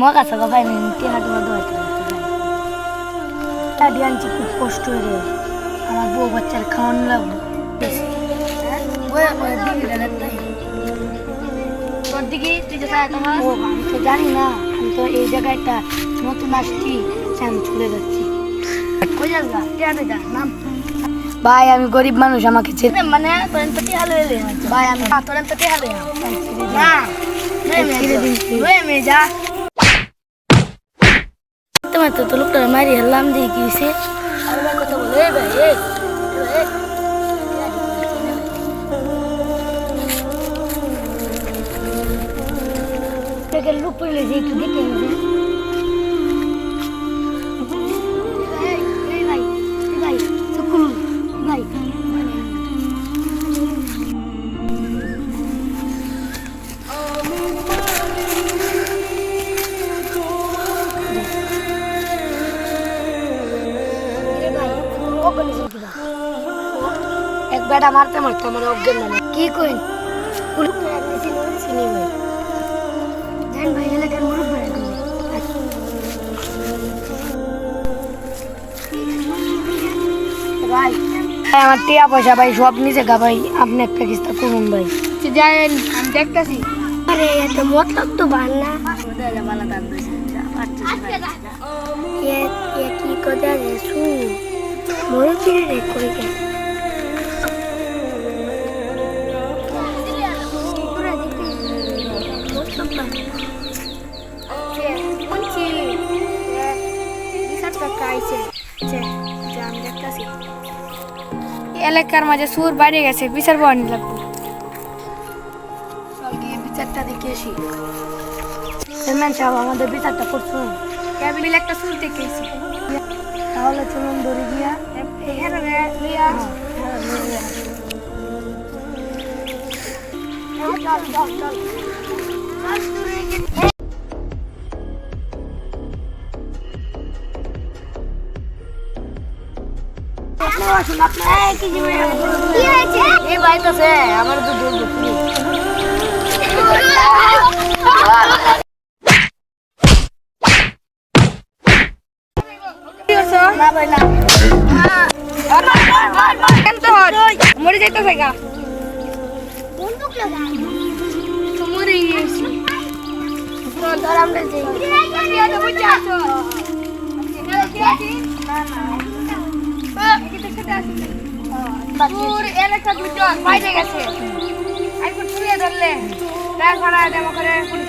মগা সাগা ভাই নিতে হাঁটু দোয়াইতে টাডি আনছি খুব কষ্ট রে আমার বউ বাচ্চার খাওয়ানো লাগবে তোর দিকে তুই যে আমি তো জানি না আমি তো এই জায়গায় একটা নতুন আসছি আমি চলে যাচ্ছি ভাই আমি গরিব মানুষ আমাকে মানে ভাই আমি যা তোমার তো লোকটা মারি হেললাম দিয়ে কি হয়েছে কথা বলে ভাই লোক পড়লে যে একটু দেখে এক বেটা মারতে মারতে আমার অজ্ঞান মানে কি কইন ভাই এলাকার মুরুখ ভাই আমার টিয়া পয়সা ভাই সব নিচে গা ভাই আপনি একটা কিস্তা করুন ভাই জানেন আমি দেখতেছি আরে এত মতলব তো বান না কি কথা রে শু মরে ফিরে রে কই গে এলাকার মাঝে সুর বাইরে গেছে বিচার বাড়ি লাগবে বিচারটা দেখে আসি চেয়ারম্যান সাহেব আমাদের বিচারটা করছুন ক্যাবিনেট একটা সুর দেখে এসি তাহলে চলুন দড়ি দিয়া আমার তো মরে যাইতেছে গা মরে গেছি এলাকা দুজন বাইরে গেছে একবার ছুঁয়ে ধরলে তারপরে করে পুলিশ